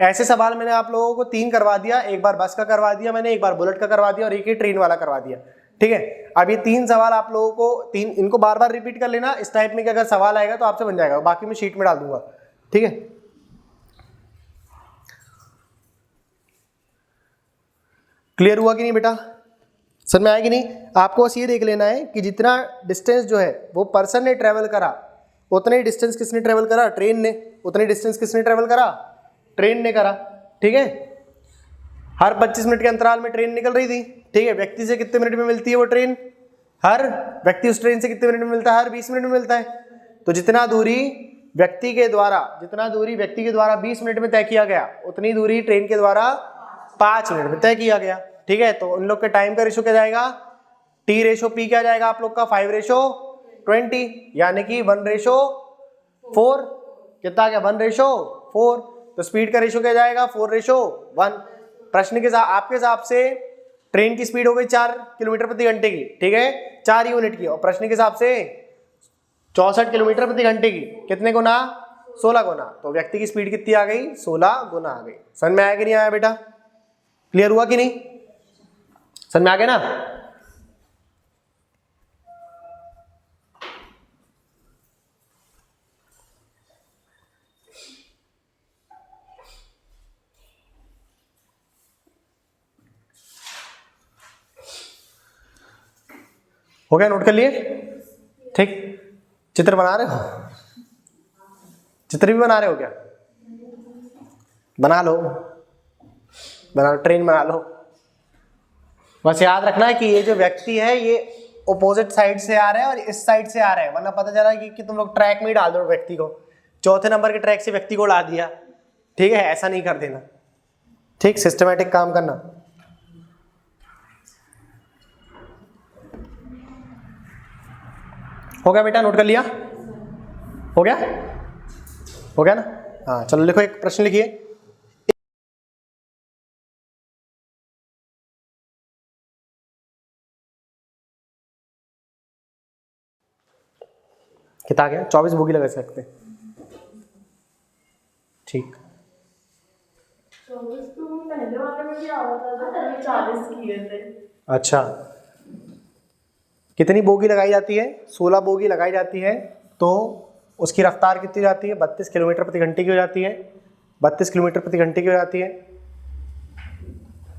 ऐसे सवाल मैंने आप लोगों को 3 करवा दिया, एक बार बस का करवा दिया मैंने, एक बार बुलेट का करवा दिया और एक ही ट्रेन वाला करवा दिया। ठीक है, अब ये 3 सवाल आप लोगों को इनको बार बार रिपीट कर लेना। इस टाइप में अगर सवाल आएगा तो आपसे बन जाएगा, बाकी मैं शीट में डाल दूंगा। ठीक है, क्लियर हुआ कि नहीं बेटा? समझ में आया कि नहीं? आपको बस ये देख लेना है कि जितना डिस्टेंस जो है वो पर्सन ने ट्रेवल करा, उतने ही डिस्टेंस किसने ट्रेवल करा? ट्रेन ने। उतने डिस्टेंस किसने ट्रेवल करा? ट्रेन ने करा। ठीक है, हर 25 मिनट के अंतराल में ट्रेन निकल रही थी। ठीक है, व्यक्ति से कितने मिनट में मिलती है वो ट्रेन? हर व्यक्ति उस ट्रेन से कितने मिनट में मिलता है? हर 20 मिनट में मिलता है। तो जितना दूरी व्यक्ति के द्वारा 20 मिनट में तय किया गया, उतनी दूरी ट्रेन के द्वारा 5 मिनट में तय किया गया। ठीक है, तो उन लोग के टाइम का रेशो क्या जाएगा? टी रेशो पी क्या जाएगा आप लोग का? 5:20, यानी कि 1:4। कितना आ गया? 1:4। तो स्पीड का रेशो क्या जाएगा? 4:1। प्रश्न के साथ आपके हिसाब से ट्रेन की स्पीड हो गई 4 किलोमीटर प्रति घंटे की। ठीक है, 4 यूनिट की, और प्रश्न के हिसाब से 64 किलोमीटर प्रति घंटे की। कितने गुना? 16 गुना। तो व्यक्ति की स्पीड कितनी आ गई? 16 गुना आ गई। समझ में आया कि नहीं आया बेटा? क्लियर हुआ कि नहीं? समझ में आ गया ना? हो गया? नोट कर लिए? ठीक, चित्र बना रहे हो? चित्र भी बना रहे हो क्या? बना लो, ट्रेन बना लो। बस याद रखना है कि ये जो व्यक्ति है ये ऑपोजिट साइड से आ रहा है और इस साइड से आ रहा है, वरना पता चला कि तुम लोग ट्रैक में ही डाल दो व्यक्ति को, चौथे नंबर के ट्रैक से व्यक्ति को उड़ा दिया। ठीक है, ऐसा नहीं कर देना। ठीक, सिस्टमैटिक काम करना। हो गया बेटा? नोट कर लिया? हो गया? हो गया ना? हाँ, चलो लिखो, एक प्रश्न लिखिए। कितना गया? 24 बोगी लगा सकते हैं। ठीक, 24 तो पहले वाले में भी आ रहा था, 40 किए थे। अच्छा, कितनी बोगी लगाई जाती है? 16 बोगी लगाई जाती है। तो उसकी रफ्तार कितनी जाती है? 32 किलोमीटर प्रति घंटे की हो जाती है। 32 किलोमीटर प्रति घंटे की हो जाती है।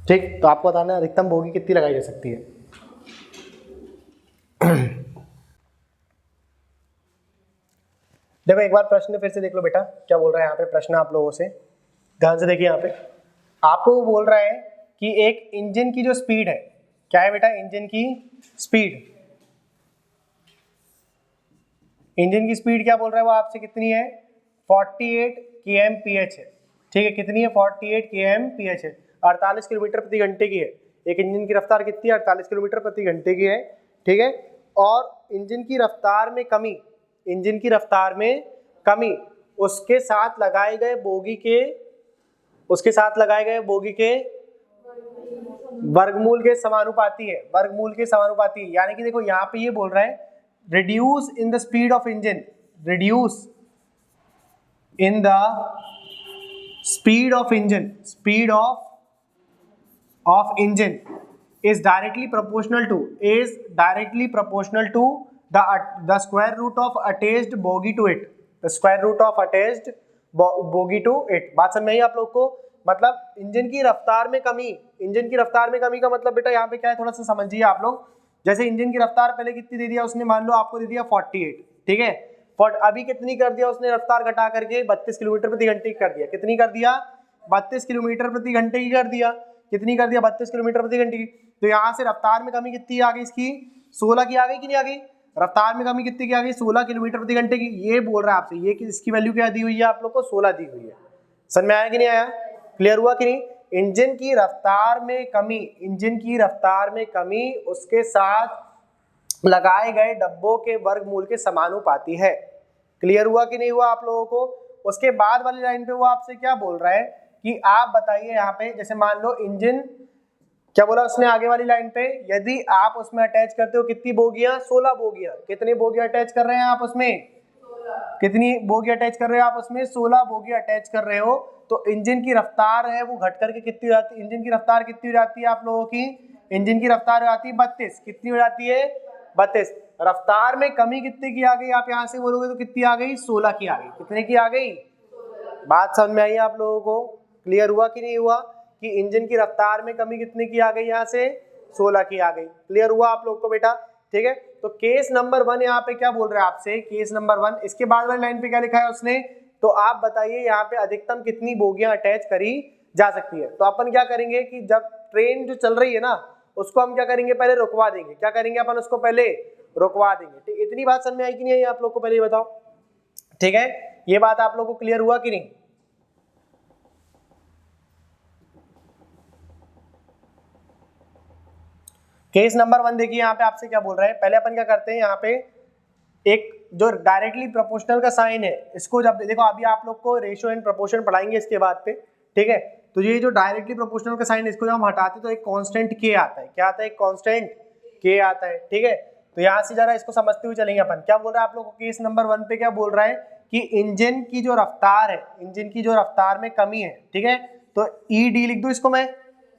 ठीक, तो आपको बताना है अधिकतम बोगी कितनी लगाई जा सकती है। देखो, एक बार प्रश्न फिर से देख लो बेटा, क्या बोल रहा है यहाँ पे प्रश्न आप लोगों से। ध्यान से देखिए, यहाँ पे आपको वो बोल रहा है कि एक इंजन की जो स्पीड है, क्या है बेटा? इंजन की स्पीड। इंजन की स्पीड क्या बोल रहा है वो आपसे? कितनी है? 48 kmph है। ठीक है, कितनी है? 48 kmph है, 48 किलोमीटर प्रति घंटे की है। एक इंजन की रफ्तार कितनी है? 48 किलोमीटर प्रति घंटे की है। ठीक है, और इंजन की रफ्तार में कमी, उसके साथ लगाए गए बोगी के वर्गमूल के समानुपाती है। यानी कि देखो यहाँ पे ये बोल रहा है reduce in the speed of engine is directly proportional to the square root of attached bogie to it। बात समझ में आई आप लोग को? मतलब इंजन की रफ्तार में कमी का मतलब बेटा यहाँ पे क्या है, थोड़ा सा समझिए आप लोग। जैसे इंजन की रफ्तार पहले कितनी दे दिया उसने? मान लो आपको दे दिया 48। ठीक है, अभी कितनी कर दिया उसने? रफ्तार घटा करके 32 किलोमीटर प्रति घंटे की कर दिया। कितनी कर दिया? 32 किलोमीटर प्रति घंटे की कर दिया। कितनी कर दिया? 32 किलोमीटर प्रति घंटे की। तो यहाँ से रफ्तार में कमी कितनी आ गई इसकी? 16 की आ गई कि नहीं आ गई? रफ्तार में कमी कितनी की आ गई? 16 किलोमीटर प्रति घंटे की। ये बोल रहा है आपसे, ये कि इसकी वैल्यू क्या दी हुई है आप लोग को? 16 दी हुई है। समझ में आया कि नहीं आया? क्लियर हुआ कि नहीं? इंजन की रफ्तार में कमी उसके साथ लगाए गए डब्बों के वर्गमूल के समानुपाती है। क्लियर हुआ कि नहीं हुआ आप लोगों को? उसके बाद वाली लाइन पे वो आपसे क्या बोल रहा है कि आप बताइए यहाँ पे, जैसे मान लो इंजन, क्या बोला उसने आगे वाली लाइन पे? यदि आप उसमें अटैच करते हो कितनी बोगियां? 16 बोगियां। कितनी बोगियां अटैच कर रहे हैं आप उसमें? कितनी बोगी अटैच कर रहे हो आप उसमें? 16 बोगी अटैच कर रहे हो। तो इंजन की रफ्तार है वो घट करके कितनी हो जाती है? इंजन की रफ्तार कितनी हो जाती है आप लोगों की? इंजन की रफ्तार हो जाती है 32। कितनी हो जाती है? 32। रफ्तार में कमी कितने की आ गई? आप यहाँ से बोलोगे तो कितनी आ गई? 16 की आ गई। कितने की आ गई? बात समझ में आई आप लोगों को? क्लियर हुआ कि नहीं हुआ कि इंजन की रफ्तार में कमी कितने की आ गई? यहाँ से 16 की आ गई। क्लियर हुआ आप लोग को बेटा? ठीक है, तो केस नंबर 1 यहाँ पे क्या बोल रहा है आपसे? केस नंबर 1, इसके बाद वाली लाइन पे क्या लिखा है उसने? तो आप बताइए यहाँ पे अधिकतम कितनी बोगियां अटैच करी जा सकती है? तो अपन क्या करेंगे कि जब ट्रेन जो चल रही है ना उसको हम क्या करेंगे? पहले रुकवा देंगे। क्या करेंगे अपन? उसको पहले रुकवा देंगे। ठीक, इतनी बात समझ में आई कि नहीं आई आप लोग को? पहले ये बताओ। ठीक है, ये बात आप लोग को क्लियर हुआ कि नहीं? केस नंबर 1 देखिए यहाँ पे आपसे क्या बोल रहा है। पहले अपन क्या करते हैं, यहाँ पे एक जो डायरेक्टली प्रोपोर्शनल का साइन है इसको जब देखो, अभी आप लोग को रेशियो एंड प्रोपोर्शन पढ़ाएंगे इसके बाद पे। ठीक है, तो ये जो डायरेक्टली प्रोपोर्शनल का साइन इसको जब हम हटाते तो एक कांस्टेंट के आता है। क्या आता है? एक कांस्टेंट के आता है। ठीक है, तो यहाँ से जरा इसको समझते हुए चलेंगे अपन। क्या बोल रहा है आप लोग को? केस नंबर 1 पे क्या बोल रहा है कि इंजन की जो रफ्तार है, इंजन की जो रफ्तार में कमी है, ठीक है, तो ई डी लिख दूं इसको मैं,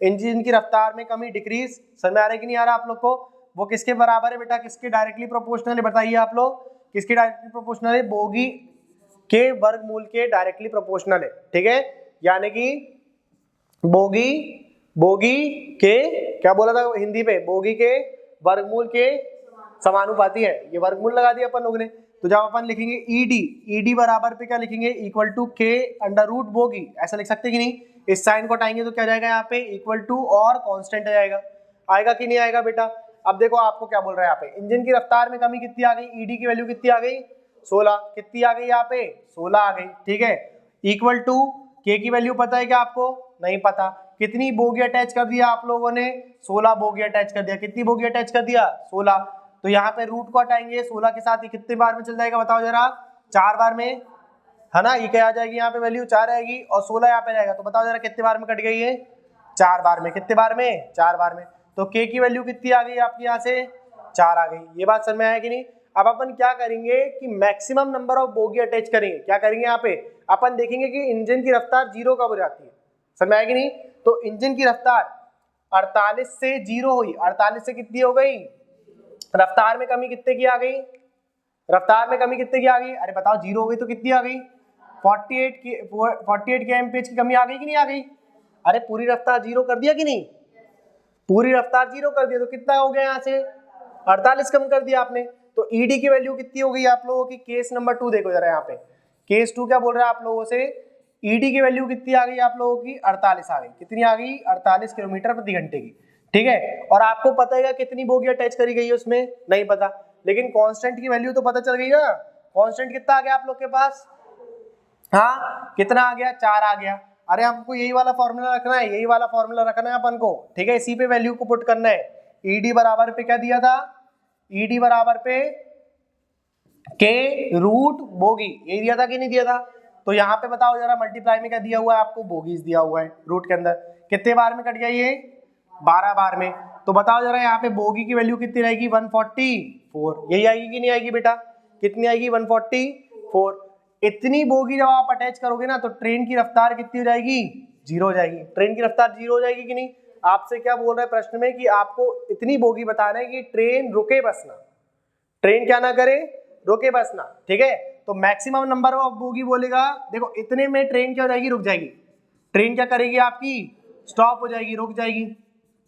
इंजन की रफ्तार में कमी, डिक्रीज। समझ में आ रहा है कि नहीं आ रहा आप लोग को? वो किसके बराबर है बेटा? किसके डायरेक्टली प्रोपोर्शनल है? बताइए आप लोग, किसके डायरेक्टली प्रोपोर्शनल है? बोगी के वर्गमूल के डायरेक्टली प्रोपोर्शनल है। ठीक है, यानी कि बोगी के, क्या बोला था हिंदी पे? बोगी के वर्गमूल के समानुपाती है। ये वर्गमूल लगा दिया अपन लोगों ने। तो जब अपन लिखेंगे ईडी बराबर पे क्या लिखेंगे? इक्वल टू के अंडर रूट बोगी, ऐसा लिख सकते कि नहीं? इस साइन को हटाएंगे तो क्या जाएगा यहाँ पे? इक्वल टू और कांस्टेंट आ जाएगा। आएगा कि नहीं आएगा बेटा? अब देखो आपको क्या बोल रहा है यहाँ पे, इंजन की रफ्तार में कमी कितनी आ गई? ईडी की वैल्यू कितनी आ गई? 16। कितनी आ गई यहाँ पे? 16 आ गई। ठीक है, इक्वल टू के की वैल्यू पता है क्या आपको? नहीं पता। कितनी बोगी अटैच कर दिया आप लोगों ने? 16 बोगी अटैच कर दिया। कितनी बोगी अटैच कर दिया? 16। तो यहाँ पे रूट को हटाएंगे 16 के साथ, ही कितने बार में चल जाएगा बताओ जरा? 4 बार में, है ना? ये क्या आ जाएगी यहाँ पे? वैल्यू 4 आएगी और 16 यहाँ पे रहेगा। तो बताओ जरा कितने बार में कट गई है? 4 बार में। कितने बार में? 4 बार में। तो के की वैल्यू कितनी आ गई आपकी? यहाँ से 4 आ गई। ये बात समझ में आया कि नहीं? अब अपन क्या करेंगे कि maximum number of bogie attach करेंगे। क्या करेंगे यहाँ पे? अपन देखेंगे कि इंजन की रफ्तार 0 कब हो जाती है। समझ में आया कि नहीं? तो इंजन की रफ्तार 48 से 0 हुई। 48 से कितनी हो गई? रफ्तार में कमी कितने की आ गई? रफ्तार में कमी कितने की आ गई? अरे बताओ, 0 हो गई तो कितनी आ गई? 48 के एमपीएच की कमी आ गई कि नहीं आ गई? अरे पूरी रफ्तार 0 कर दिया कि नहीं? पूरी रफ्तार 0 कर दिया तो कितना हो गया? यहाँ से 48 कम कर दिया आपने। तो ईडी की वैल्यू कितनी हो गई आप लोगों की? केस नंबर 2 देखो जरा यहाँ पे। केस 2 क्या बोल रहा है आप लोगों से? ईडी की वैल्यू कितनी आ गई आप लोगों की? 48 आ गई। कितनी आ गई? 48 किलोमीटर प्रति घंटे की। ठीक है, और आपको पता है कितनी बोगी अटैच करी गई है उसमें? नहीं पता, लेकिन कांस्टेंट की वैल्यू तो पता चल गई ना। कांस्टेंट कितना आ गया आप लोग के पास? हाँ, कितना आ गया? 4 आ गया। अरे हमको यही वाला फॉर्मूला रखना है, यही वाला फॉर्मूला रखना है अपन को। ठीक है, इसी पे वैल्यू को पुट करना है। ईडी बराबर पे क्या दिया था? ईडी बराबर पे के रूट बोगी, यही दिया था कि नहीं दिया था? तो यहाँ पे बताओ जरा, मल्टीप्लाई में क्या दिया हुआ है आपको? बोगीज दिया हुआ है रूट के अंदर। कितने बार में कट गया ये? 12 बार में। तो बताओ जरा यहाँ पे बोगी की वैल्यू कितनी रहेगी? 144। यही आएगी कि नहीं आएगी बेटा? कितनी आएगी? 144। इतनी बोगी जब आप अटैच करोगे ना तो ट्रेन की रफ्तार कितनी हो जाएगी? 0 हो जाएगी। ट्रेन की रफ्तार 0 हो जाएगी कि नहीं? आपसे क्या बोल रहा है प्रश्न में कि आपको इतनी बोगी बताना है कि ट्रेन रुके बस ना, ट्रेन क्या ना करे? रुके बस ना। ठीक है, तो मैक्सिमम नंबर ऑफ बोगी बोलेगा। देखो इतने में ट्रेन क्या हो जाएगी? रुक जाएगी। ट्रेन क्या करेगी आपकी? स्टॉप हो जाएगी, रुक जाएगी।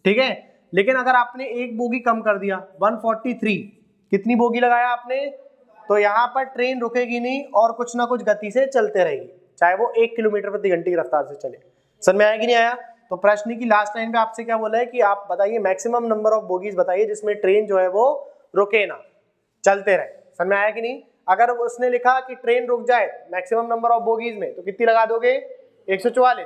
ठीक है, लेकिन अगर आपने एक बोगी कम कर दिया, 143, कितनी बोगी लगाया आपने? तो यहाँ पर ट्रेन रुकेगी नहीं और कुछ ना कुछ गति से चलते रहेगी, चाहे वो 1 किलोमीटर प्रति घंटे की रफ्तार से चले। समझ में आया कि नहीं आया? तो प्रश्न की लास्ट लाइन पे आपसे क्या बोला है कि आप बताइए मैक्सिमम नंबर ऑफ बोगीज बताइए जिसमें ट्रेन जो है वो रुके ना, चलते रहे। समझ में आया कि नहीं? अगर उसने लिखा कि ट्रेन रुक जाए मैक्सिमम नंबर ऑफ बोगीज में, तो कितनी लगा दोगे? 144।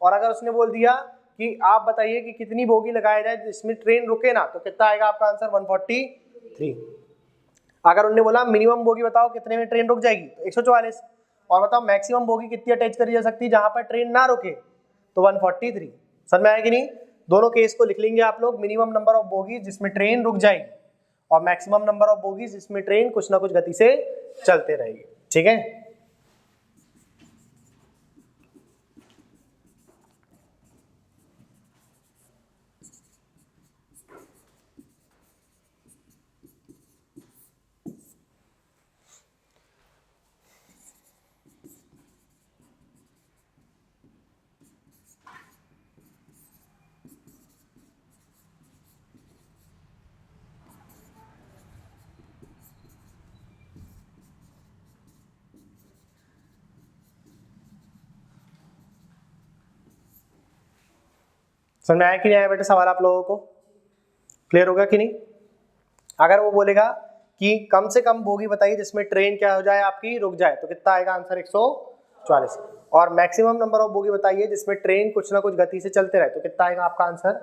और अगर उसने बोल दिया कि आप बताइए कि कितनी बोगी लगाया जाए जिसमें ट्रेन रुके ना, तो कितना आएगा आपका आंसर? 143। अगर उन्होंने बोला मिनिमम बोगी बताओ कितने में ट्रेन रुक जाएगी, तो 144। और बताओ मैक्सिमम बोगी कितनी अटैच करी जा सकती है जहां पर ट्रेन ना रुके, तो 143। समझ में आया कि नहीं? दोनों केस को लिख लेंगे आप लोग, मिनिमम नंबर ऑफ बोगी जिसमें ट्रेन रुक जाएगी और मैक्सिमम नंबर ऑफ बोगी जिसमें ट्रेन कुछ ना कुछ गति से चलते रहेगी। ठीक है। समझ में आया कि नहीं आया बेटा सवाल आप लोगों को? क्लियर होगा कि नहीं? अगर वो बोलेगा कि कम से कम बोगी बताइए जिसमें ट्रेन क्या हो जाए आपकी रुक जाए, तो कितना आएगा आंसर? 144। और मैक्सिमम नंबर ऑफ बोगी बताइए जिसमें ट्रेन कुछ ना कुछ गति से चलते रहे, तो कितना आएगा आपका आंसर?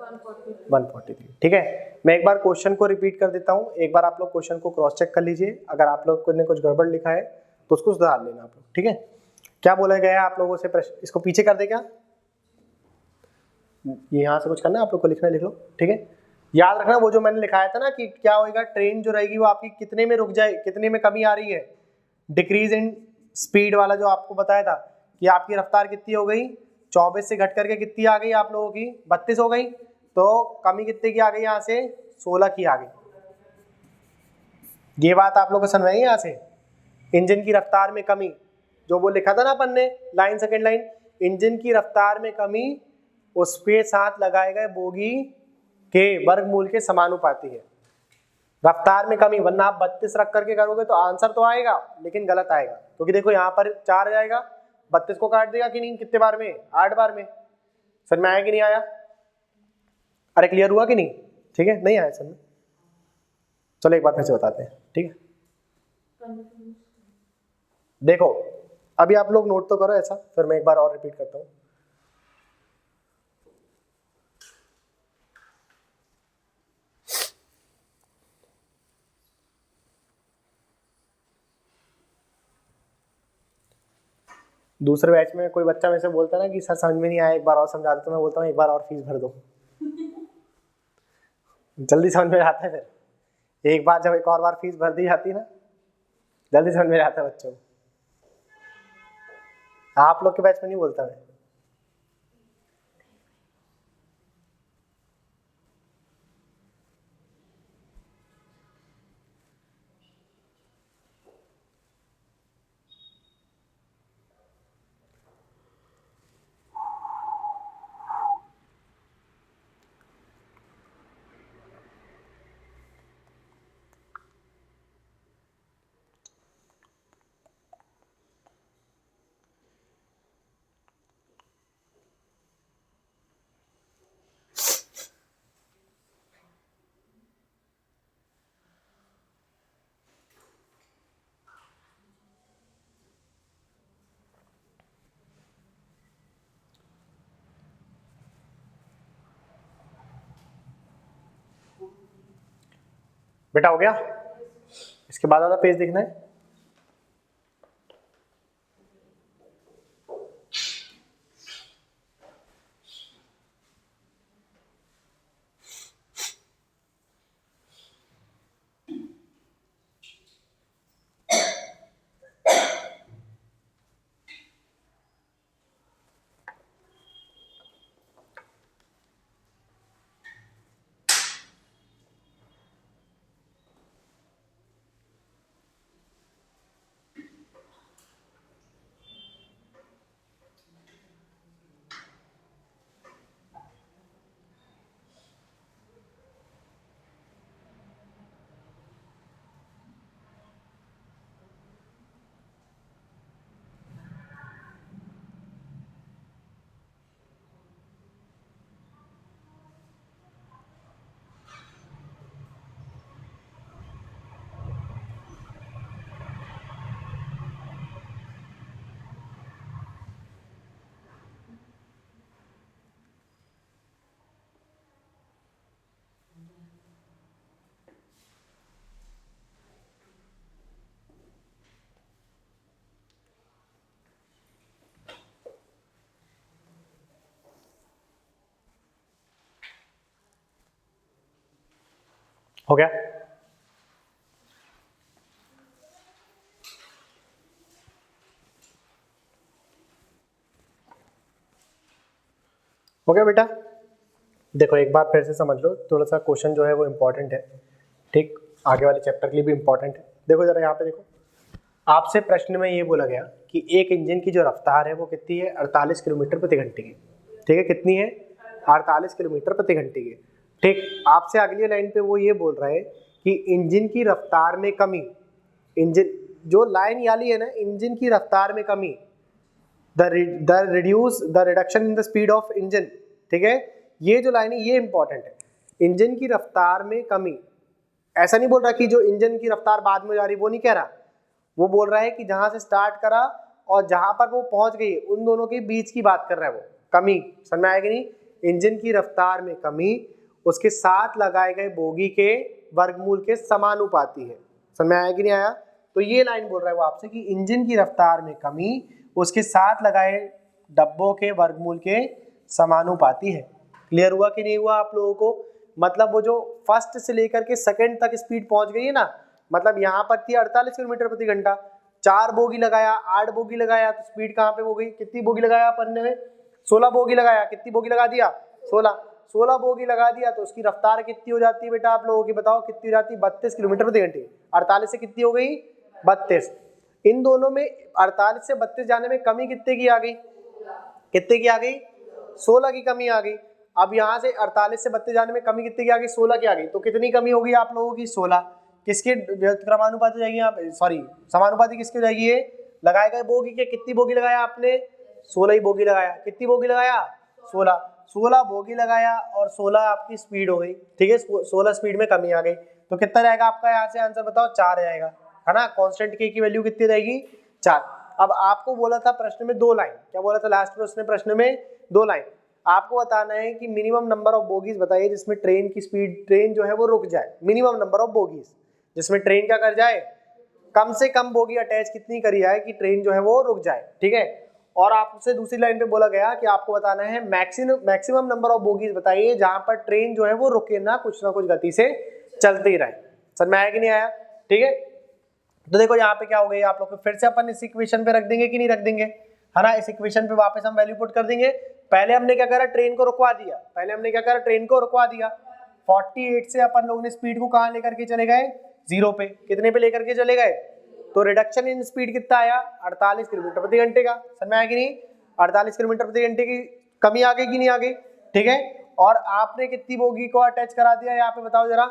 143। ठीक है, मैं एक बार क्वेश्चन को रिपीट कर देता हूँ, एक बार आप लोग क्वेश्चन को क्रॉस चेक कर लीजिए, अगर आप लोग ने कुछ गड़बड़ लिखा है तो उसको सुधार लेना आप लोग। ठीक है, क्या बोला गया है आप लोगों से प्रश्न? इसको पीछे कर दे क्या? ये यहाँ से कुछ करना है आप लोग को, लिखना है लिख लो। ठीक है, याद रखना वो जो मैंने लिखाया था ना कि क्या होएगा, ट्रेन जो रहेगी वो आपकी कितने में रुक जाए, कितने में कमी आ रही है, डिक्रीज इन स्पीड वाला जो आपको बताया था कि आपकी रफ्तार कितनी हो गई, 24 से घट करके कितनी आ गई आप लोगों की, 32 हो गई, तो कमी कितने की आ गई यहाँ से? 16 की आ गई। ये बात आप लोग को समझ में आई यहाँ से? इंजन की रफ्तार में कमी, जो वो लिखा था ना अपन ने लाइन, सेकेंड लाइन, इंजन की रफ्तार में कमी उसके साथ लगाए गए बोगी के वर्गमूल के समानुपाती है। रफ्तार में कमी, वरना आप 32 रख करके करोगे तो आंसर तो आएगा लेकिन गलत आएगा, क्योंकि देखो यहाँ पर 4 जाएगा, 32 को काट देगा कि नहीं, कितने बार में? 8 बार में। समझ में आया कि नहीं आया? अरे क्लियर हुआ कि नहीं? ठीक है, नहीं आया समझ में? चलो एक बार फिर से बताते हैं। ठीक है, देखो अभी आप लोग नोट तो करो ऐसा, फिर मैं एक बार और रिपीट करता हूँ। दूसरे बैच में कोई बच्चा मेरे से बोलता है ना कि सर समझ में नहीं आया, एक बार और समझा दो, तो मैं बोलता हूँ एक बार और फीस भर दो। जल्दी समझ में आता है फिर, एक बार जब एक और बार फीस भर दी जाती है ना, जल्दी समझ में आता है बच्चों को। आप लोग के बैच में नहीं बोलता मैं। बेटा हो गया? इसके बाद वाला पेज देखना है। हो गया? हो गया बेटा? देखो एक बार फिर से समझ लो, थोड़ा सा क्वेश्चन जो है वो इम्पोर्टेंट है, ठीक, आगे वाले चैप्टर के लिए भी इम्पोर्टेंट है। देखो जरा यहाँ पे देखो, आपसे प्रश्न में ये बोला गया कि एक इंजन की जो रफ्तार है वो कितनी है, 48 किलोमीटर प्रति घंटे की। ठीक है, कितनी है? 48 किलोमीटर प्रति घंटे की। ठीक, आपसे अगली लाइन पे वो ये बोल रहा है कि इंजन की रफ्तार में कमी, इंजन जो लाइन वाली है ना, इंजन की रफ्तार में कमी, the reduction in the speed of engine. ठीक है, ये जो लाइन है ये इंपॉर्टेंट है, इंजन की रफ्तार में कमी। ऐसा नहीं बोल रहा कि जो इंजन की रफ्तार बाद में जा रही, वो नहीं कह रहा, वो बोल रहा है कि जहां से स्टार्ट करा और जहां पर वो पहुंच गई उन दोनों के बीच की बात कर रहा है वो, कमी। समझ में आएगी नहीं? इंजन की रफ्तार में कमी उसके साथ लगाए गए बोगी के वर्गमूल के समानुपाती है। समझ में आया कि नहीं आया? तो ये लाइन बोल रहा है वो आपसे कि इंजन की रफ्तार में कमी उसके साथ लगाए डब्बों के वर्गमूल के समानुपाती है। क्लियर हुआ कि नहीं हुआ आप लोगों को? मतलब वो जो फर्स्ट से लेकर के सेकंड तक स्पीड पहुंच गई है ना, मतलब यहाँ पर थी 48 किलोमीटर प्रति घंटा, 4 बोगी लगाया, 8 बोगी लगाया, तो स्पीड कहाँ पे हो गई? कितनी बोगी लगाया अपन ने? 16 बोगी लगाया। कितनी बोगी लगा दिया? 16 बोगी लगा दिया, तो उसकी रफ्तार कितनी हो जाती है बेटा आप लोगों की? बताओ कितनी हो जाती है? 32 किलोमीटर प्रति घंटे। 48 से कितनी हो गई? 32। इन दोनों में 48 से 32 जाने में कमी कितने की आ गई? कितने की आ गई? 16 की कमी आ गई। अब यहाँ से 48 से 32 जाने में कमी कितने की आ गई? 16 की आ गई। तो कितनी कमी होगी आप लोगों की? 16। किसके क्रमानुपाती हो जाएगी यहाँ पे? सॉरी, समानुपाती किसकी हो जाएगी? ये लगाए गए बोगी के। कितनी बोगी लगाया आपने? 16 ही बोगी लगाया। कितनी बोगी लगाया? 16 बोगी लगाया और 16 आपकी स्पीड हो गई। ठीक है, 16 स्पीड में कमी आ गई। तो कितना रहेगा आपका यहाँ से आंसर? बताओ। 4 जाएगा, है ना? कांस्टेंट के की वैल्यू कितनी रहेगी? 4। अब आपको बोला था प्रश्न में 2 लाइन, क्या बोला था लास्ट में उसने प्रश्न में? 2 लाइन। आपको बताना है कि मिनिमम नंबर ऑफ बोगीज बताइए जिसमें ट्रेन की स्पीड, ट्रेन जो है वो रुक जाए। मिनिमम नंबर ऑफ बोगीज जिसमें ट्रेन क्या कर जाए? कम से कम बोगी अटैच कितनी करी जाए कि ट्रेन जो है वो रुक जाए। ठीक है, और आपसे दूसरी लाइन पे बोला गया कि आपको बताना है मैक्सिमम नंबर ऑफ बोगीज बताइए जहां पर ट्रेन जो है वो रुके ना कुछ गति से चलती रहे। समझ में आया कि नहीं आया? ठीक है, तो देखो यहाँ पे क्या हो गई आप लोग, फिर से अपन इस इक्वेशन पे रख देंगे कि नहीं रख देंगे, है ना? इस इक्वेशन पे वापस हम वैल्यू पुट कर देंगे। पहले हमने क्या करा? ट्रेन को रुकवा दिया। पहले हमने क्या करा? ट्रेन को रुकवा दिया। 48 से अपन लोगों ने स्पीड को कहाँ लेकर के चले गए? 0 पे। कितने पे लेकर के चले गए? तो रिडक्शन इन स्पीड कितना आया? 48 किलोमीटर प्रति घंटे का। समझ में आया कि नहीं? 48 किलोमीटर प्रति घंटे की कमी आ गई कि नहीं आ गई? ठीक है, और आपने कितनी बोगी को अटैच करा दिया यहाँ पे? बताओ जरा।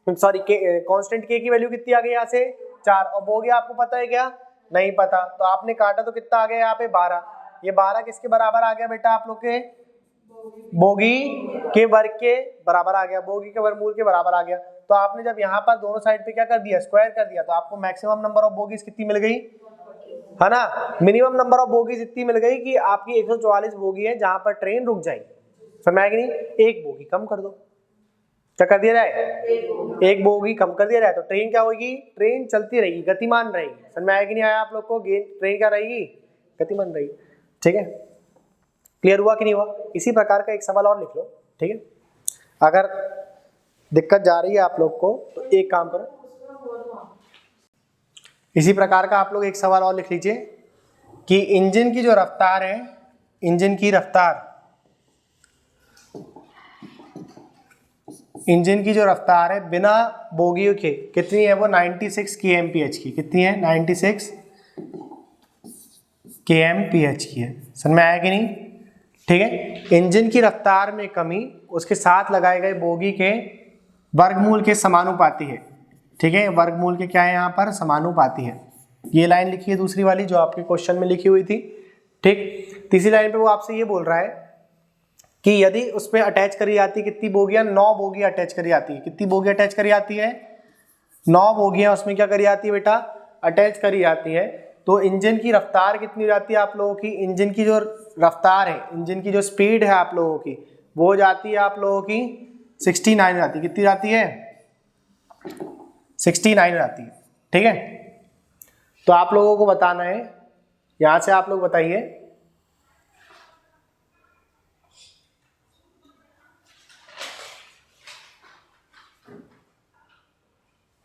सॉरी, कांस्टेंट के की वैल्यू कितनी आ गई यहाँ से? 4। और बोगी आपको पता है क्या? नहीं पता। तो आपने काटा तो कितना आ गया यहाँ पे? 12। ये 12 किसके बराबर आ गया बेटा आप लोग के? बोगी के वर्ग के बराबर आ गया, बोगी के वर्गमूल के बराबर आ गया। तो आपने जब यहाँ पर दोनों साइड पे क्या कर दिया? स्क्वायर कर दिया, तो आपको मैक्सिमम नंबर ऑफ बोगीज कितनी मिल गई? है ना? मिनिमम नंबर ऑफ बोगीज इतनी मिल गई कि आपकी 144 बोगी है जहां पर ट्रेन रुक जाएगी। समझ में आएगी नहीं? एक बोगी कम कर दो। क्या कर दिया जाए? एक बोगी कम कर दिया जाए, तो ट्रेन क्या होगी? ट्रेन चलती रहेगी, गतिमान रहेगी। समझ में आया कि नहीं आया आप लोग को? ट्रेन क्या रहेगी? गतिमान रहेगी। ठीक है, क्लियर हुआ कि नहीं हुआ? इसी प्रकार का एक सवाल और लिख लो। ठीक है, अगर दिक्कत जा रही है आप लोग को तो एक काम करो, इसी प्रकार का आप लोग एक सवाल और लिख लीजिए कि इंजन की जो रफ्तार है, इंजन की जो रफ्तार है बिना बोगियों के कितनी है? वो 96 kmph की। कितनी है? 96 kmph की है। समझ में आया कि नहीं? ठीक है, इंजन की रफ्तार में कमी उसके साथ लगाए गए बोगी के वर्गमूल के समानुपाती है। ठीक है, वर्गमूल के क्या है यहाँ पर? समानुपाती है। ये लाइन लिखी है दूसरी वाली जो आपके क्वेश्चन में लिखी हुई थी। ठीक, तीसरी लाइन पे वो आपसे ये बोल रहा है कि यदि उसमें अटैच करी जाती है कितनी बोगियां? 9 बोगियां अटैच करी जाती है। कितनी बोगी अटैच करी जाती है? 9 बोगियां उसमें क्या करी जाती है बेटा? अटैच करी जाती है। तो इंजन की रफ्तार कितनी हो जाती है आप लोगों की? इंजन की जो रफ्तार है, इंजन की जो स्पीड है आप लोगों की, वो हो जाती है आप लोगों की 69 जाती है। कितनी जाती है? 69 जाती है। ठीक है, तो आप लोगों को बताना है, यहां से आप लोग बताइए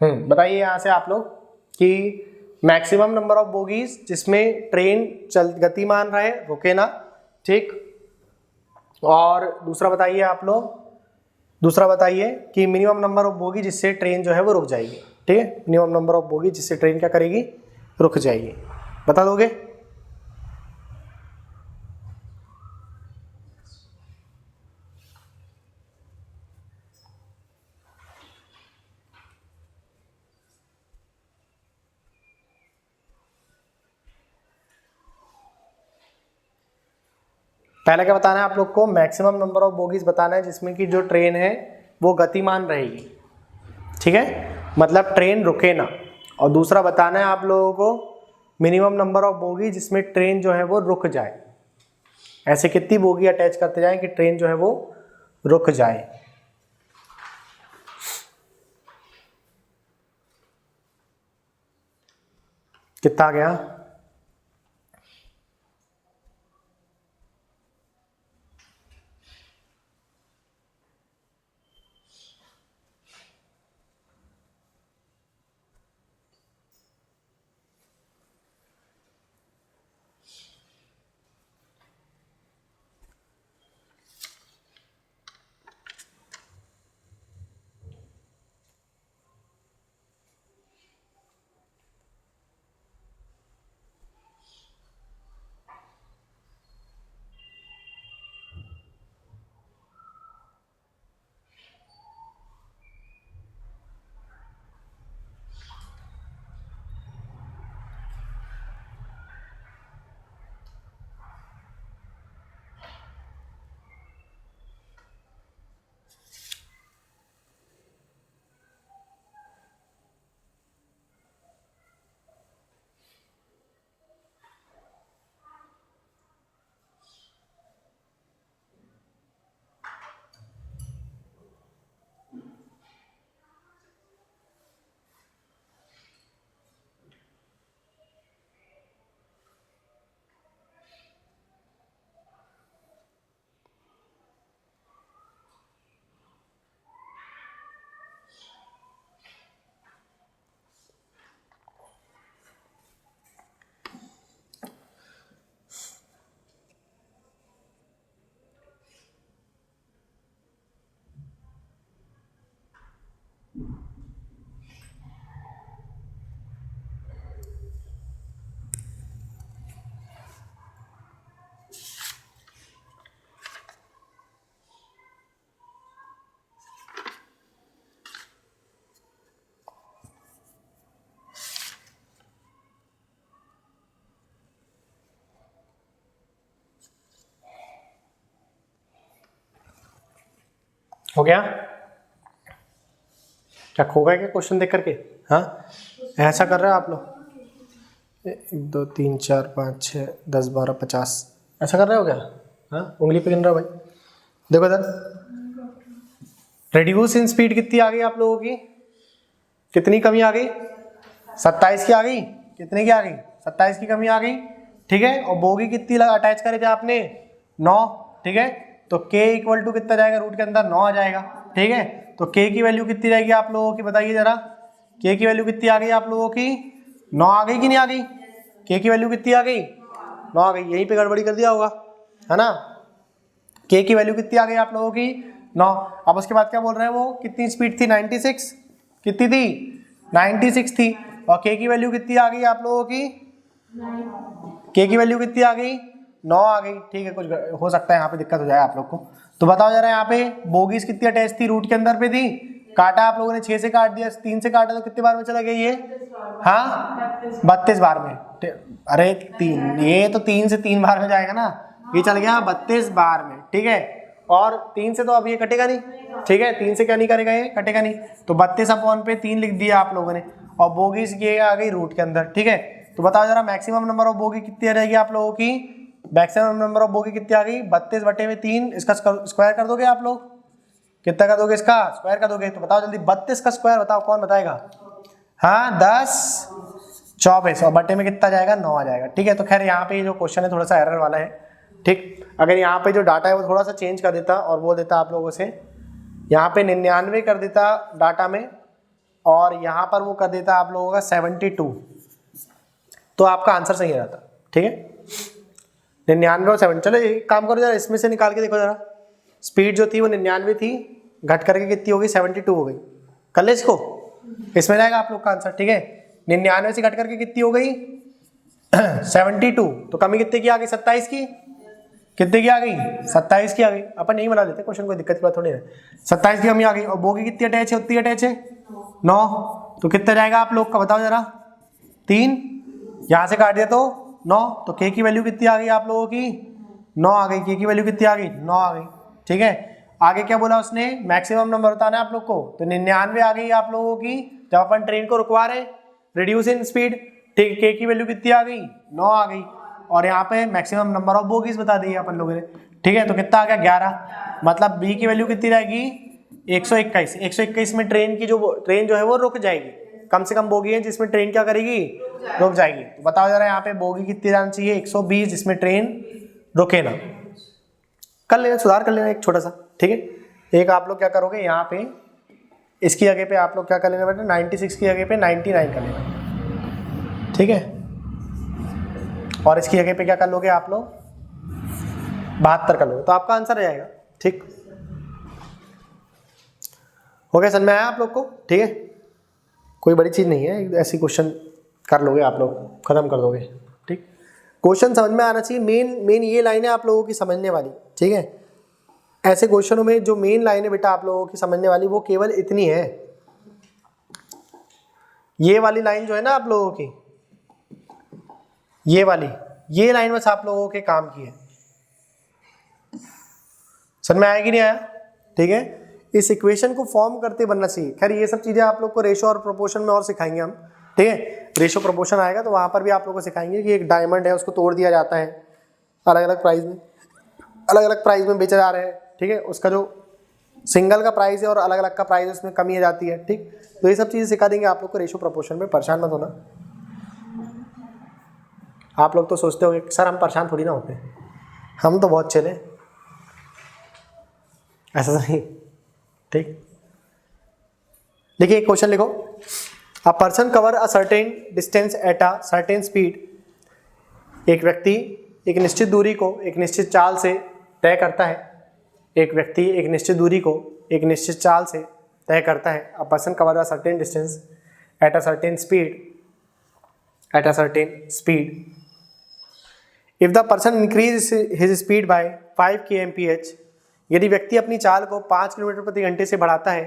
बताइए यहां से आप लोग कि मैक्सिमम नंबर ऑफ बोगीज जिसमें ट्रेन गतिमान रहे, रुके ना। ठीक, और दूसरा बताइए आप लोग, दूसरा बताइए कि मिनिमम नंबर ऑफ बोगी जिससे ट्रेन जो है वो रुक जाएगी। ठीक है, मिनिमम नंबर ऑफ बोगी जिससे ट्रेन क्या करेगी, रुक जाएगी। बता दोगे? पहले क्या बताना है आप लोग को, मैक्सिमम नंबर ऑफ बोगीज बताना है जिसमें कि जो ट्रेन है वो गतिमान रहेगी। ठीक है, मतलब ट्रेन रुके ना। और दूसरा बताना है आप लोगों को मिनिमम नंबर ऑफ बोगी जिसमें ट्रेन जो है वो रुक जाए। ऐसे कितनी बोगी अटैच करते जाएं कि ट्रेन जो है वो रुक जाए। कितना आ गया? हो गया? क्या खो गया क्या क्वेश्चन देख करके? हाँ, ऐसा कर रहे हो आप लोग? 1 2 3 4 5 6 10 12 50 ऐसा कर रहे हो क्या? हाँ, उंगली पे गिन रहे हो भाई। देखो इधर, रिड्यूस इन स्पीड कितनी आ गई आप लोगों की? कितनी कमी आ गई? 27 की आ गई। कितने की आ गई? 27 की कमी आ गई। ठीक है, और बोगी कितनी अटैच करे थे आपने? 9। ठीक है, तो k इक्वल टू कितना जाएगा रूट के अंदर? 9 आ जाएगा। ठीक है, तो k की वैल्यू कितनी रहेगी आप लोगों की, बताइए जरा। k की वैल्यू कितनी आ गई आप लोगों की? 9 आ गई कि नहीं आ गई? k की वैल्यू कितनी आ गई? 9 आ गई। यहीं पे गड़बड़ी कर दिया होगा, है ना। k की वैल्यू कितनी आ गई आप लोगों की? 9। अब उसके बाद क्या बोल रहे हैं वो, कितनी स्पीड थी? 96। कितनी थी? 96 थी। और k की वैल्यू कितनी आ गई आप लोगों की? k की वैल्यू कितनी आ गई? 9 आ गई। ठीक है, कुछ हो सकता है यहाँ पे दिक्कत हो जाए आप लोग को। तो बताओ जरा, यहाँ पे बोगीज कितनी अटैच थी? रूट के अंदर पे थी। काटा आप लोगों ने 6 से काट दिया, 3 से काटा तो कितने बार में चला गया ये? हाँ, 32 बार में। अरे 3, ये तो 3 से 3 बार में जाएगा ना, ये चल गया 32 बार में। ठीक है, और 3 से तो अब ये कटेगा नहीं। ठीक है, 3 से क्या नहीं करेगा, ये कटेगा नहीं। तो 32/3 लिख दिया आप लोगों ने, और बोगीज ये आ गई रूट के अंदर। ठीक है, तो बताओ जरा मैक्सिमम नंबर ऑफ बोगी कितनी रहेगी आप लोगों की? मैक्सिमम नंबर ऑफ बोगी कितनी आ गई? 32/3। इसका स्क्वायर कर दोगे आप लोग? कितना कर दोगे इसका स्क्वायर कर दोगे? तो बताओ जल्दी, 32 का स्क्वायर बताओ, कौन बताएगा? हाँ, 10 24, और बटे में कितना जाएगा? 9 आ जाएगा। ठीक है, तो खैर यहाँ पे जो क्वेश्चन है थोड़ा सा एरर वाला है। ठीक, अगर यहाँ पे जो डाटा है वो थोड़ा सा चेंज कर देता और बोल देता आप लोगों से, यहाँ पे 99 कर देता डाटा में, और यहाँ पर वो कर देता आप लोगों का 72, तो आपका आंसर सही रहता। ठीक है, 99 और 70। चलो एक काम करो जरा, इसमें से निकाल के देखो जरा, स्पीड जो थी वो 99 थी, घट करके कितनी हो गई, 72 हो गई। कर ले इसको, इसमें जाएगा आप लोग का आंसर, ठीक है। 99 से घट करके कितनी हो गई 72, तो कमी कितने की आ गई, 27 की। कितने की आ गई, 27 की आ गई। अपन नहीं बना लेते क्वेश्चन, कोई दिक्कत की बात थोड़ी है। 27 की कमी आ गई, और बोगी कितनी अटैच है, उतनी अटैच है 9। तो कितना जाएगा आप लोग का बताओ जरा, 3, यहाँ से काट दिया तो 9, तो के की वैल्यू कितनी आ गई आप लोगों की, 9 आ गई। के की वैल्यू कितनी आ गई, 9 आ गई, ठीक है। आगे क्या बोला उसने, मैक्सिमम नंबर बताना है आप लोग को, तो 99 आ गई आप लोगों की जब अपन ट्रेन को रुकवा रहे, रिड्यूस इन स्पीड, ठीक। के की वैल्यू कितनी आ गई, 9 आ गई, और यहाँ पे मैक्सिमम नंबर ऑफ बोगीज बता दी अपन लोगों ने, ठीक है। तो कितना आ गया 11, मतलब बी की वैल्यू कितनी रहेगी 121। 121 में ट्रेन जो है वो रुक जाएगी, कम से कम बोगी है जिसमें ट्रेन क्या करेगी, रुक जाएगी। तो बताओ जरा यहाँ पे बोगी कितनी जानी चाहिए, 120, जिसमें ट्रेन रुके ना। कर लेना, सुधार कर लेना एक छोटा सा, ठीक है। एक आप लोग क्या करोगे यहाँ पे, इसकी जगह पे आप लोग क्या कर लेना बेटा, 96 की जगह पे 99 कर लेना, ठीक है। और इसकी जगह पे क्या कर लोगे आप लोग, 72 कर लोगे, तो आपका आंसर आ जाएगा, ठीक हो गया। समझ में आया आप लोग को, ठीक है। कोई बड़ी चीज़ नहीं है, ऐसी क्वेश्चन कर लोगे आप लोग, खत्म कर दोगे, ठीक। क्वेश्चन समझ में आना चाहिए, मेन ये लाइन है आप लोगों की समझने वाली, ठीक है। ऐसे क्वेश्चनों में जो मेन लाइन है बेटा आप लोगों की समझने वाली, वो केवल इतनी है। ये वाली लाइन जो है ना आप लोगों की, ये लाइन बस आप लोगों के काम की है। समझ में आया कि नहीं आया, ठीक है। इस इक्वेशन को फॉर्म करते बनना चाहिए। खैर ये सब चीजें आप लोग को रेशो और प्रोपोर्शन में और सिखाएंगे हम, ठीक है। रेशो प्रोपोर्शन आएगा तो वहां पर भी आप लोगों को सिखाएंगे कि एक डायमंड है उसको तोड़ दिया जाता है, अलग अलग प्राइस में बेचा जा रहा है, ठीक है। उसका जो सिंगल का प्राइस है और अलग अलग का प्राइस उसमें कमी आ जाती है, ठीक। तो ये सब चीजें सिखा देंगे आप लोग को रेशो प्रोपोर्शन में, परेशान मत होना। आप लोग तो सोचते होंगे सर हम परेशान थोड़ी ना होते हैं, हम तो बहुत चले, ऐसा नहीं, ठीक। देखिए एक क्वेश्चन लिखो, a person cover a certain distance at a certain speed. एक व्यक्ति एक निश्चित दूरी को एक निश्चित चाल से तय करता है। एक व्यक्ति एक निश्चित दूरी को एक निश्चित चाल से तय करता है। A person cover a certain distance at a certain speed. If the person increase his speed bye 5 kmph, यदि व्यक्ति अपनी चाल को 5 किलोमीटर प्रति घंटे से बढ़ाता है,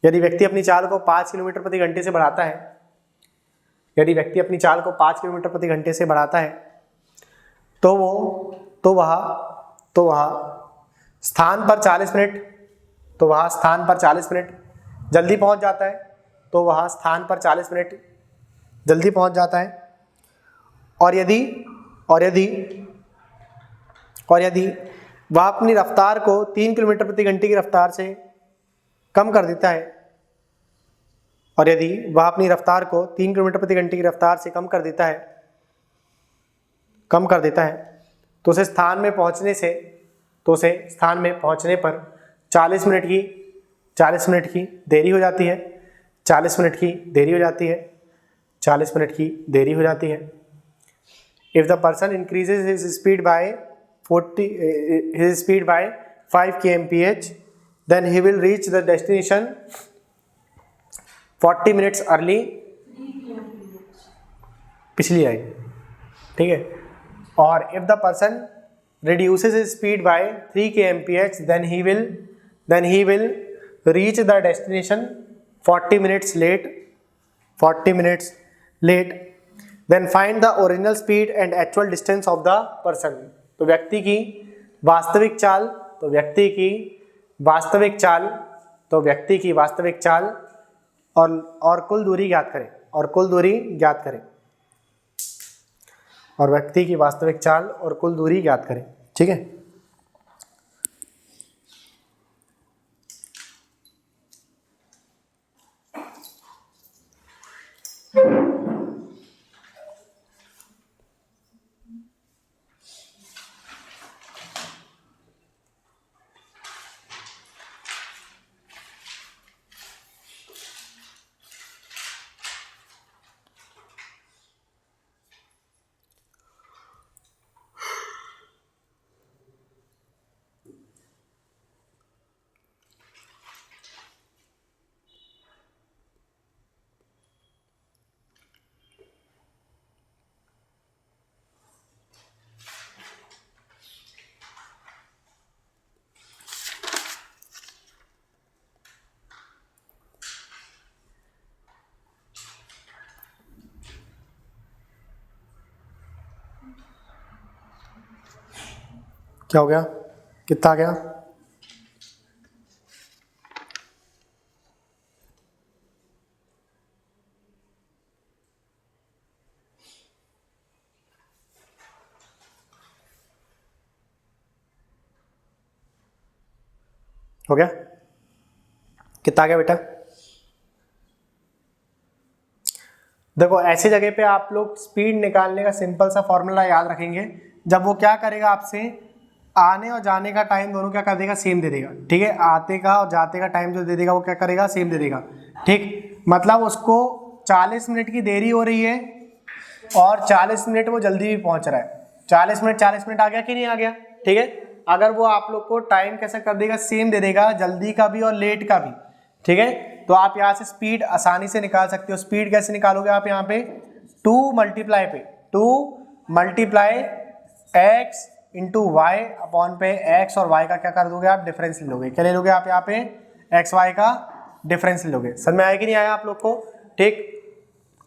यदि व्यक्ति अपनी चाल को 5 किलोमीटर प्रति घंटे से बढ़ाता है, यदि व्यक्ति अपनी चाल को 5 किलोमीटर प्रति घंटे से बढ़ाता है, तो वह स्थान पर 40 मिनट, तो वह स्थान पर 40 मिनट जल्दी पहुंच जाता है, तो वह स्थान पर 40 मिनट जल्दी पहुंच जाता है। और यदि वह अपनी रफ्तार को 3 किलोमीटर प्रति घंटे की रफ्तार से कम कर देता है, और यदि वह अपनी रफ्तार को 3 किलोमीटर प्रति घंटे की रफ्तार से कम कर देता है, तो उसे स्थान में पहुंचने पर 40 मिनट की देरी हो जाती है। 40 मिनट की देरी हो जाती है। If the person increases his speed by 5 kmph, then he will reach the destination 40 minutes early। पिछली आएगी, ठीक है। और if the person reduces his speed by 3 kmph, then he will reach the destination 40 minutes late। Then find the original speed and actual distance of the person। तो व्यक्ति की वास्तविक चाल और कुल दूरी ज्ञात करें, और व्यक्ति की वास्तविक चाल और कुल दूरी ज्ञात करें, ठीक है। क्या हो गया, कितना आ गया, हो गया, कितना आ गया बेटा। देखो ऐसी जगह पे आप लोग स्पीड निकालने का सिंपल सा फॉर्मूला याद रखेंगे। जब वो क्या करेगा, आपसे आने और जाने का टाइम दोनों क्या कर देगा, सेम दे देगा, ठीक है। आते का और जाते का टाइम जो दे देगा वो क्या करेगा, सेम दे देगा, ठीक। मतलब उसको 40 मिनट की देरी हो रही है और 40 मिनट वो जल्दी भी पहुंच रहा है। 40 मिनट आ गया कि नहीं आ गया, ठीक है। अगर वो आप लोग को टाइम कैसा कर देगा, सेम दे देगा, जल्दी का भी और लेट का भी, ठीक है। तो आप यहाँ से स्पीड आसानी से निकाल सकते हो। स्पीड कैसे निकालोगे आप, यहाँ पे 2 multiply x into y upon पे x और y का क्या कर दोगे आप, डिफरेंस ले लोगे। क्या ले लोगे आप, यहाँ पे x y का डिफरेंस ले लोगे। समझ में आया कि नहीं आया आप लोग को, ठीक।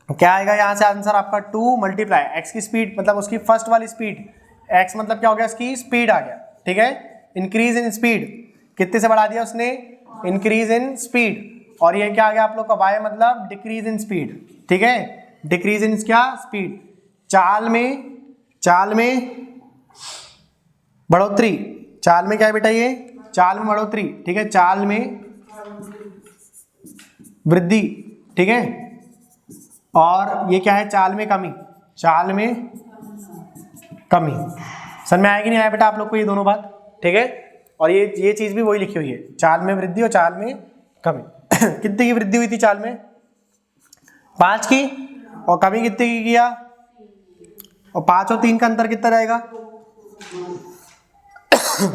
क्या आएगा यहाँ से आंसर आपका, 2 मल्टीप्लाई x की स्पीड मतलब उसकी फर्स्ट वाली स्पीड, x मतलब क्या हो गया, इसकी स्पीड आ गया, ठीक है। इंक्रीज इन स्पीड, कितने से बढ़ा दिया उसने, इंक्रीज इन स्पीड। और ये क्या आ गया आप लोग का, y मतलब डिक्रीज इन स्पीड, ठीक है। डिक्रीज इन क्या, स्पीड। चाल में बढ़ोतरी, चाल में क्या है बेटा, ये चाल में बढ़ोतरी, ठीक है। चाल में वृद्धि, ठीक है। और ये क्या है, चाल में कमी, चाल में कमी। समझ में आएगी नहीं आया बेटा आप लोग को ये दोनों बात, ठीक है। और ये चीज भी वही लिखी हुई है, चाल में वृद्धि और चाल में कमी। कितने की वृद्धि हुई थी चाल में, 5 की, और कमी कितने की किया, और 5 और 3 का अंतर कितना रहेगा,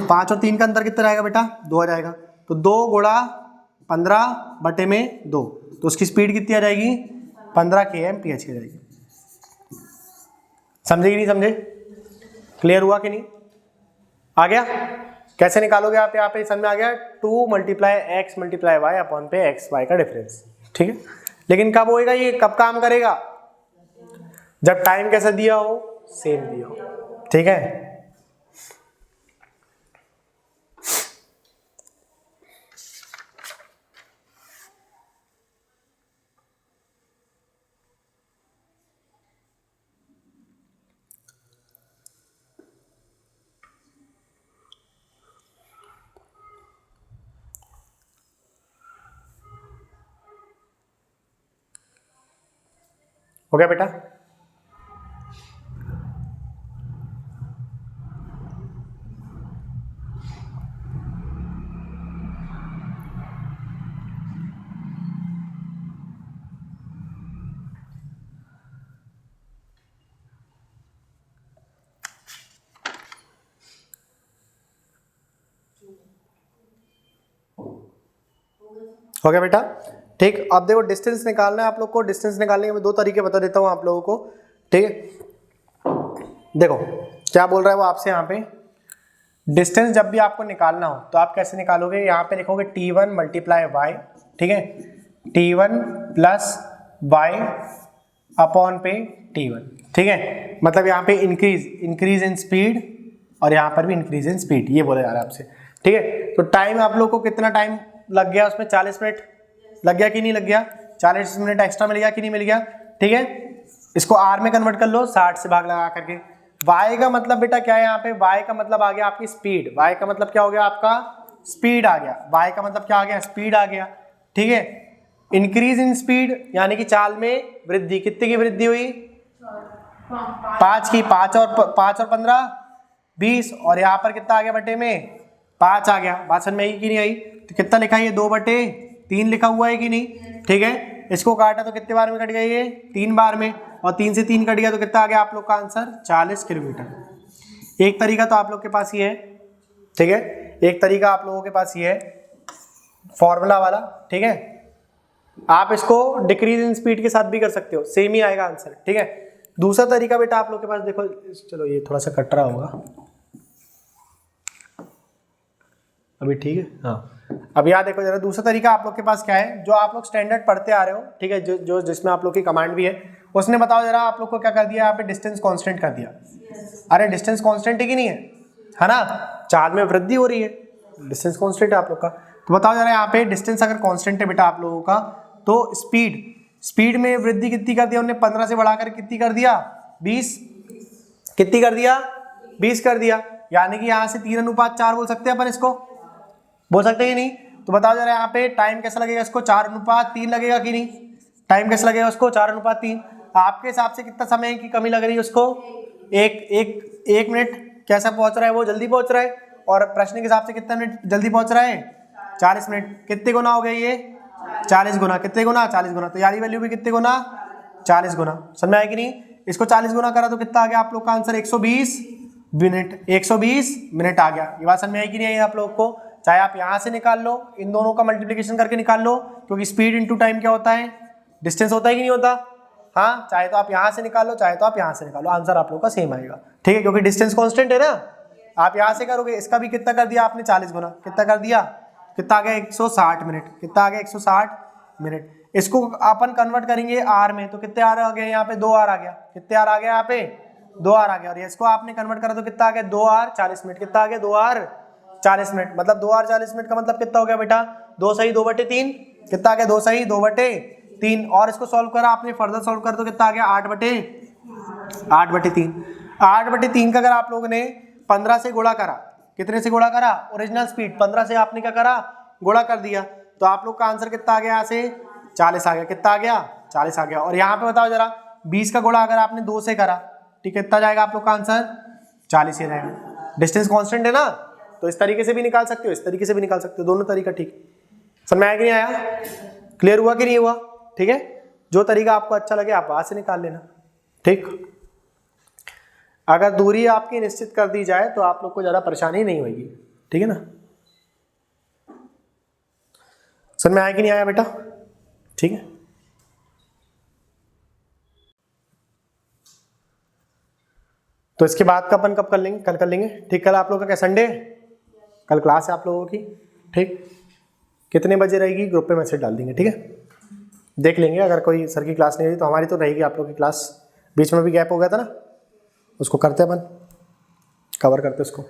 5 और 3 का अंतर कितना रहेगा बेटा, 2 आ जाएगा। तो 2 गुणा 15 बटे में 2, तो उसकी स्पीड कितनी आ जाएगी, 15 kmph की जाएगी। समझे कि नहीं समझे, क्लियर हुआ कि नहीं, आ गया। कैसे निकालोगे आप, यहाँ पे समझ में आ गया, 2 multiply x multiply y upon पे x y का डिफरेंस, ठीक है। लेकिन कब होएगा ये, कब काम करेगा, जब टाइम कैसा दिया हो, सेम दिया हो, ठीक है। हो गया बेटा, हो गया बेटा, ठीक। अब देखो डिस्टेंस निकालना है आप लोग को। डिस्टेंस निकालने के मैं 2 तरीके बता देता हूँ आप लोगों को, ठीक है। देखो क्या बोल रहा है वो आपसे, यहाँ पे डिस्टेंस जब भी आपको निकालना हो तो आप कैसे निकालोगे, यहाँ पे लिखोगे t1 मल्टीप्लाई वाई, ठीक है। t1 प्लस वाई अपॉन पे t1, ठीक है। मतलब यहाँ पे इंक्रीज इन स्पीड और यहाँ पर भी इंक्रीज इन स्पीड, ये बोला जा रहा है आपसे, ठीक है। तो टाइम आप लोग को कितना टाइम लग गया उसमें, 40 मिनट लग गया कि नहीं लग गया, 40 मिनट एक्स्ट्रा मिल गया कि नहीं मिल गया, ठीक है। इसको आर में कन्वर्ट कर लो, 60 से भाग लगा करके। y का मतलब बेटा क्या है, यहाँ पे y का मतलब आ गया आपकी स्पीड, y का मतलब क्या हो गया आपका, स्पीड आ गया। y का मतलब क्या आ गया, स्पीड आ गया, ठीक है। इंक्रीज इन स्पीड यानी कि चाल में वृद्धि, कितने की वृद्धि हुई, 5 की, 5 और 15 20, और यहाँ पर कितना आ गया बटे में 5 आ गया। बात समझ में आई कि नहीं आई, तो कितना लिखा है ये 2/3 लिखा हुआ है कि नहीं, ठीक है। इसको काटा तो कितने बार में कट गया ये, 3 बार में, और 3 से 3 कट गया तो कितना आ गया आप लोग का आंसर, 40 किलोमीटर। एक तरीका तो आप लोग के पास ये है, ठीक है। एक तरीका आप लोगों के पास ये है फॉर्मूला वाला, ठीक है। आप इसको डिक्रीज इन स्पीड के साथ भी कर सकते हो, सेम ही आएगा आंसर, ठीक है। दूसरा तरीका बेटा आप लोग के पास देखो, चलो ये थोड़ा सा कट रहा होगा अभी, ठीक है। हाँ अब यहाँ देखो जरा, दूसरा तरीका आप लोग के पास क्या है, जो आप लोग स्टैंडर्ड पढ़ते आ रहे हो, ठीक है, जो जिसमें आप लोग की कमांड भी है, उसने बताओ जरा आप लोग को क्या कर दिया, यहाँ पे डिस्टेंस कांस्टेंट कर दिया। अरे डिस्टेंस कांस्टेंट है कि नहीं है, है ना, चार्ज में वृद्धि हो रही है, डिस्टेंस कांस्टेंट है आप लोग का। तो बताओ जरा यहाँ पे डिस्टेंस अगर कांस्टेंट है बेटा आप लोगों का, तो स्पीड में वृद्धि कितनी कर दिया उन्होंने, 15 से बढ़ाकर कितनी कर दिया, 20, कितनी कर दिया, 20 कर दिया। यानी कि यहाँ से 3:4 बोल सकते हैं अपन इसको, बोल सकते हैं कि नहीं। तो बताओ जरा यहाँ पे टाइम कैसा लगेगा इसको, 4:3 लगेगा कि नहीं, टाइम कैसा लगेगा उसको, 4:3। आपके हिसाब से कितना समय की कमी लग रही है उसको, एक मिनट। कैसा पहुंच रहा है वो, जल्दी पहुंच रहा है। और प्रश्न के हिसाब से कितना मिनट जल्दी पहुंच रहा है, 40 मिनट। कितने गुना हो गए ये, 40 गुना। कितने गुना, 40 गुना। तो यारी वैल्यू भी कितने गुना, 40 गुना। समझ में आया कि नहीं। इसको 40 गुना करा तो कितना आ गया आप लोग का आंसर, 120 मिनट। 120 मिनट आ गया। ये बात समझ में आई कि नहीं आई आप लोग को। चाहे आप यहाँ से निकाल लो, इन दोनों का मल्टीप्लिकेशन करके निकाल लो, क्योंकि स्पीड इंटू टाइम क्या होता है, डिस्टेंस होता है कि नहीं होता। हाँ, चाहे तो आप यहाँ से निकाल लो, चाहे तो आप यहाँ से निकालो, आंसर आप लोग का सेम आएगा। ठीक है, क्योंकि डिस्टेंस कांस्टेंट है ना। आप यहाँ से करोगे, इसका भी कितना कर दिया आपने, 40 गुना। कितना कर दिया, कितना आ गया, 160 मिनट। कितना आ गया, 160 मिनट। इसको अपन कन्वर्ट करेंगे आर में, तो कितने आर आ गए यहाँ पे, 2 आर आ गया। कितने आर आ गया यहाँ पे, 2 आर आ गया। और इसको आपने कन्वर्ट करा तो कितना आ गया, 2 आर 40 मिनट। कितना आ गया, 2 आर 40 मिनट। मतलब 2 आर 40 मिनट का मतलब कितना हो गया बेटा, 2 सही 2/3। कितना आ गया, 2 सही 2/3। और इसको सॉल्व करा आपने, फर्दर सॉल्व कर तो कितना आ गया, 8/3। 8/3 का अगर आप लोगों ने 15 से गुणा करा, कितने से गुणा करा, ओरिजिनल स्पीड 15 से आपने क्या करा, गुणा कर दिया, तो आप लोग का आंसर कितना आ गया, यहाँ से 40 आ गया। कितना आ गया, 40 आ गया। और यहाँ पे बताओ जरा, 20 का गुणा अगर आपने 2 से करा, ठीक है, कितना जाएगा आप लोग का आंसर, 40 ही रहेगा। डिस्टेंस कांस्टेंट है ना, तो इस तरीके से भी निकाल सकते हो, इस तरीके से भी निकाल सकते हो, दोनों तरीका ठीक। समझ में आया कि नहीं आया, क्लियर हुआ कि नहीं हुआ। ठीक है, जो तरीका आपको अच्छा लगे आप वहां से निकाल लेना। ठीक, अगर दूरी आपकी निश्चित कर दी जाए तो आप लोग को ज़्यादा परेशानी नहीं होगी। ठीक है ना, समझ में आया कि नहीं आया बेटा। ठीक है, तो इसके बाद का अपन कब कर लेंगे, कल कर लेंगे। ठीक, कल आप लोगों का क्या संडे, कल क्लास है आप लोगों की। ठीक, कितने बजे रहेगी, ग्रुप पे मैसेज डाल देंगे। ठीक है, देख लेंगे, अगर कोई सर की क्लास नहीं हुई तो हमारी तो रहेगी आप लोग की क्लास। बीच में भी गैप हो गया था ना, उसको करते अपन, कवर करते उसको।